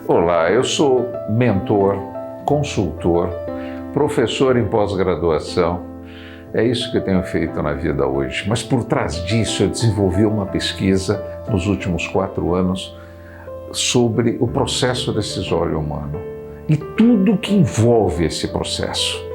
Olá, eu sou mentor, consultor, professor em pós-graduação. É isso que eu tenho feito na vida hoje. Mas por trás disso eu desenvolvi uma pesquisa nos últimos 4 anos sobre o processo decisório humano e tudo que envolve esse processo.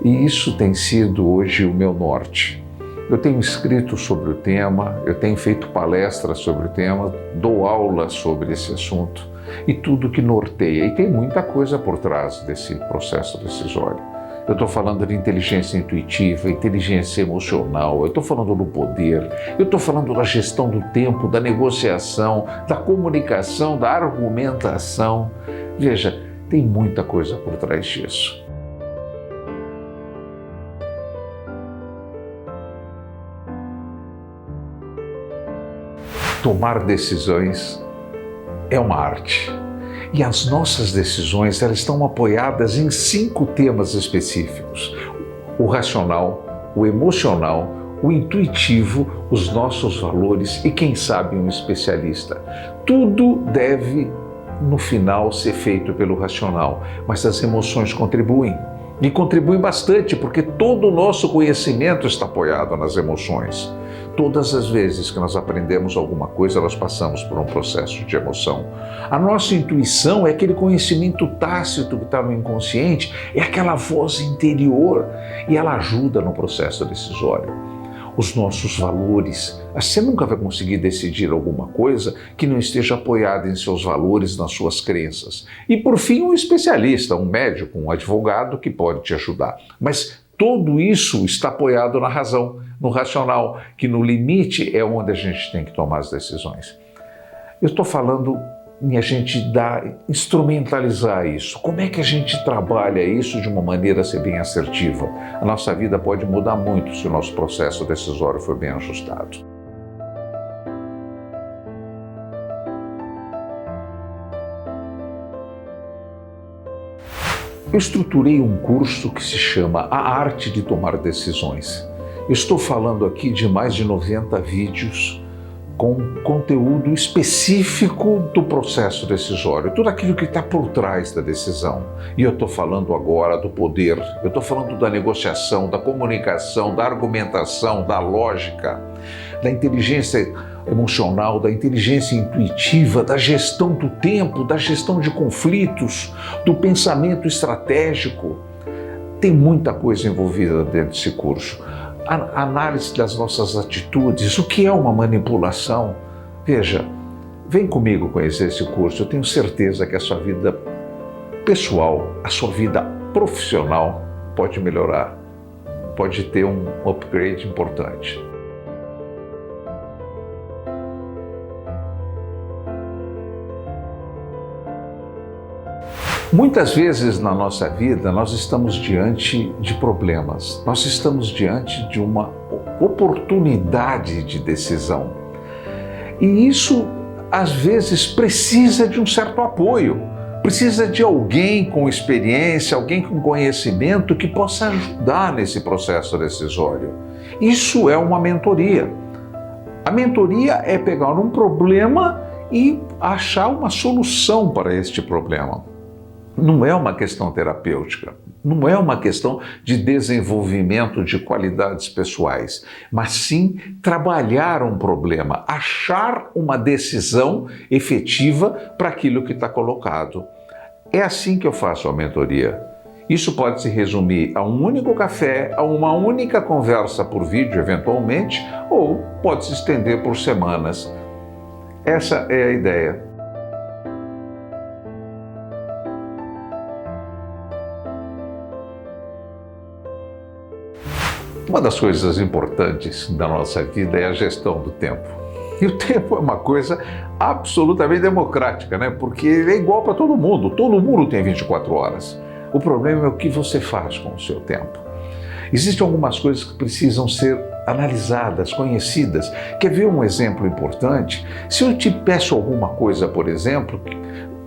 E isso tem sido hoje o meu norte. Eu tenho escrito sobre o tema, eu tenho feito palestras sobre o tema, dou aula sobre esse assunto e tudo que norteia. E tem muita coisa por trás desse processo decisório. Eu estou falando de inteligência intuitiva, inteligência emocional, eu estou falando do poder, eu estou falando da gestão do tempo, da negociação, da comunicação, da argumentação. Veja, tem muita coisa por trás disso. Tomar decisões é uma arte. E as nossas decisões, elas estão apoiadas em 5 temas específicos: o racional, o emocional, o intuitivo, os nossos valores e, quem sabe, um especialista. Tudo deve, no final, ser feito pelo racional, mas as emoções contribuem. E contribuem bastante, porque todo o nosso conhecimento está apoiado nas emoções. Todas as vezes que nós aprendemos alguma coisa, nós passamos por um processo de emoção. A nossa intuição é aquele conhecimento tácito que está no inconsciente, é aquela voz interior e ela ajuda no processo decisório. Os nossos valores, você nunca vai conseguir decidir alguma coisa que não esteja apoiada em seus valores, nas suas crenças. E por fim, um especialista, um médico, um advogado que pode te ajudar. Mas tudo isso está apoiado na razão, no racional, que no limite é onde a gente tem que tomar as decisões. Eu estou falando em a gente instrumentalizar isso. Como é que a gente trabalha isso de uma maneira a ser bem assertiva? A nossa vida pode mudar muito se o nosso processo decisório for bem ajustado. Eu estruturei um curso que se chama A Arte de Tomar Decisões. Eu estou falando aqui de mais de 90 vídeos com conteúdo específico do processo decisório, tudo aquilo que está por trás da decisão. E eu estou falando agora do poder, eu estou falando da negociação, da comunicação, da argumentação, da lógica, da inteligência emocional, da inteligência intuitiva, da gestão do tempo, da gestão de conflitos, do pensamento estratégico. Tem muita coisa envolvida dentro desse curso. A análise das nossas atitudes, o que é uma manipulação. Veja, vem comigo conhecer esse curso, eu tenho certeza que a sua vida pessoal, a sua vida profissional pode melhorar, pode ter um upgrade importante. Muitas vezes na nossa vida nós estamos diante de problemas, nós estamos diante de uma oportunidade de decisão. E isso às vezes precisa de um certo apoio, precisa de alguém com experiência, alguém com conhecimento que possa ajudar nesse processo decisório. Isso é uma mentoria. A mentoria é pegar um problema e achar uma solução para este problema. Não é uma questão terapêutica, não é uma questão de desenvolvimento de qualidades pessoais, mas sim trabalhar um problema, achar uma decisão efetiva para aquilo que está colocado. É assim que eu faço a mentoria. Isso pode se resumir a um único café, a uma única conversa por vídeo, eventualmente, ou pode se estender por semanas. Essa é a ideia. Uma das coisas importantes da nossa vida é a gestão do tempo. E o tempo é uma coisa absolutamente democrática, né? Porque ele é igual para todo mundo tem 24 horas. O problema é o que você faz com o seu tempo. Existem algumas coisas que precisam ser analisadas, conhecidas. Quer ver um exemplo importante? Se eu te peço alguma coisa, por exemplo,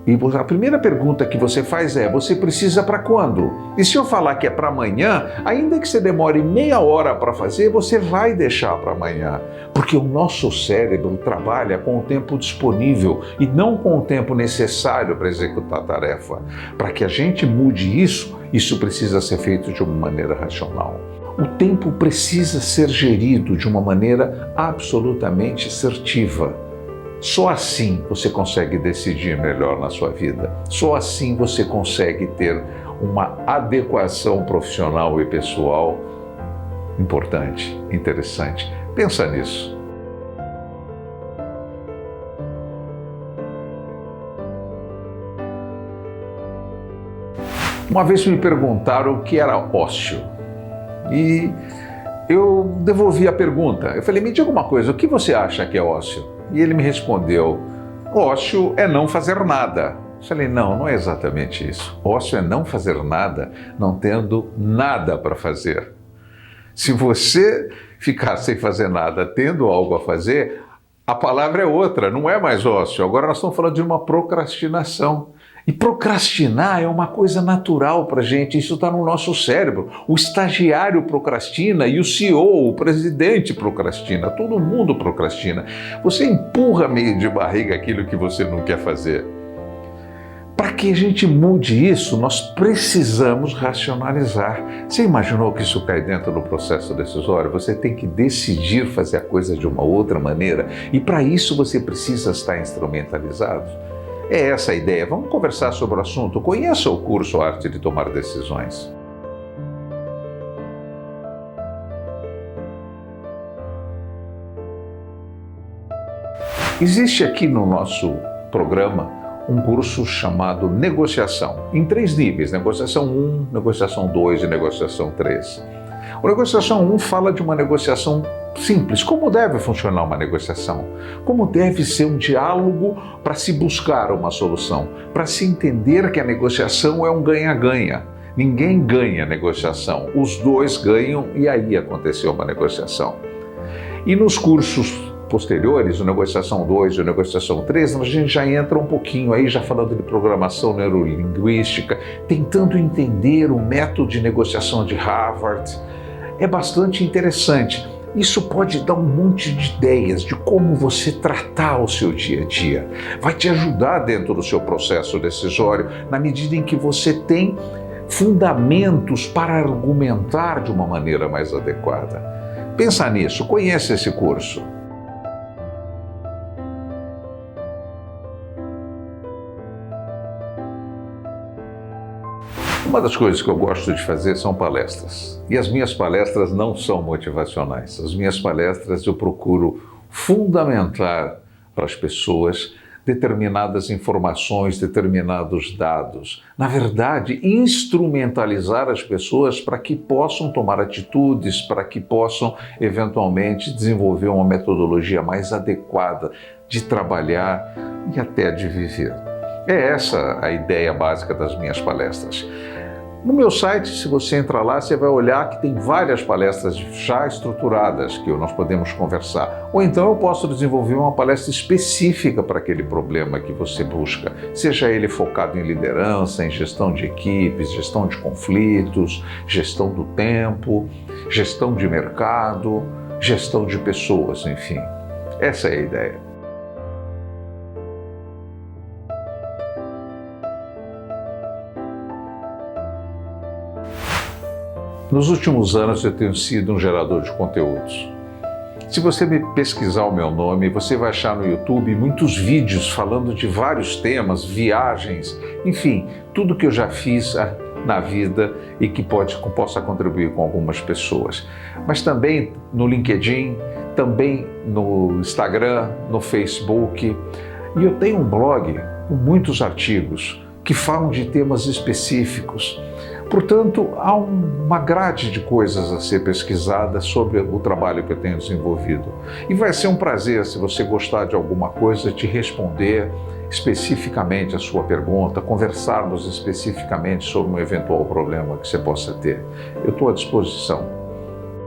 E a primeira pergunta que você faz é: você precisa para quando? E se eu falar que é para amanhã, ainda que você demore meia hora para fazer, você vai deixar para amanhã. Porque o nosso cérebro trabalha com o tempo disponível e não com o tempo necessário para executar a tarefa. Para que a gente mude isso, isso precisa ser feito de uma maneira racional. O tempo precisa ser gerido de uma maneira absolutamente assertiva. Só assim você consegue decidir melhor na sua vida. Só assim você consegue ter uma adequação profissional e pessoal importante, interessante. Pensa nisso. Uma vez me perguntaram o que era ócio. E eu devolvi a pergunta. Eu falei: me diga uma coisa, o que você acha que é ócio? E ele me respondeu: ócio é não fazer nada. Eu falei: não é exatamente isso. Ócio é não fazer nada, não tendo nada para fazer. Se você ficar sem fazer nada, tendo algo a fazer, a palavra é outra, não é mais ócio. Agora nós estamos falando de uma procrastinação. E procrastinar é uma coisa natural para a gente, isso está no nosso cérebro. O estagiário procrastina e o CEO, o presidente procrastina, todo mundo procrastina. Você empurra meio de barriga aquilo que você não quer fazer. Para que a gente mude isso, nós precisamos racionalizar. Você imaginou que isso cai dentro do processo decisório? Você tem que decidir fazer a coisa de uma outra maneira e para isso você precisa estar instrumentalizado. É essa a ideia. Vamos conversar sobre o assunto. Conheça o curso Arte de Tomar Decisões. Existe aqui no nosso programa um curso chamado Negociação, em 3 níveis: Negociação 1, Negociação 2 e Negociação 3. O Negociação 1 fala de uma negociação simples, como deve funcionar uma negociação, como deve ser um diálogo para se buscar uma solução, para se entender que a negociação é um ganha-ganha. Ninguém ganha negociação, os dois ganham e aí aconteceu uma negociação. E nos cursos posteriores, o Negociação 2 e o Negociação 3, a gente já entra um pouquinho aí, já falando de programação neurolinguística, tentando entender o método de negociação de Harvard. É bastante interessante. Isso pode dar um monte de ideias de como você tratar o seu dia a dia. Vai te ajudar dentro do seu processo decisório, na medida em que você tem fundamentos para argumentar de uma maneira mais adequada. Pensa nisso, conhece esse curso. Uma das coisas que eu gosto de fazer são palestras. E as minhas palestras não são motivacionais. As minhas palestras eu procuro fundamentar para as pessoas determinadas informações, determinados dados. Na verdade, instrumentalizar as pessoas para que possam tomar atitudes, para que possam, eventualmente, desenvolver uma metodologia mais adequada de trabalhar e até de viver. É essa a ideia básica das minhas palestras. No meu site, se você entrar lá, você vai olhar que tem várias palestras já estruturadas que nós podemos conversar. Ou então eu posso desenvolver uma palestra específica para aquele problema que você busca, seja ele focado em liderança, em gestão de equipes, gestão de conflitos, gestão do tempo, gestão de mercado, gestão de pessoas, enfim. Essa é a ideia. Nos últimos anos eu tenho sido um gerador de conteúdos. Se você me pesquisar o meu nome, você vai achar no YouTube muitos vídeos falando de vários temas, viagens, enfim, tudo que eu já fiz na vida e que possa contribuir com algumas pessoas. Mas também no LinkedIn, também no Instagram, no Facebook. E eu tenho um blog com muitos artigos que falam de temas específicos. Portanto, há uma grade de coisas a ser pesquisadas sobre o trabalho que eu tenho desenvolvido. E vai ser um prazer, se você gostar de alguma coisa, te responder especificamente a sua pergunta, conversarmos especificamente sobre um eventual problema que você possa ter. Eu estou à disposição.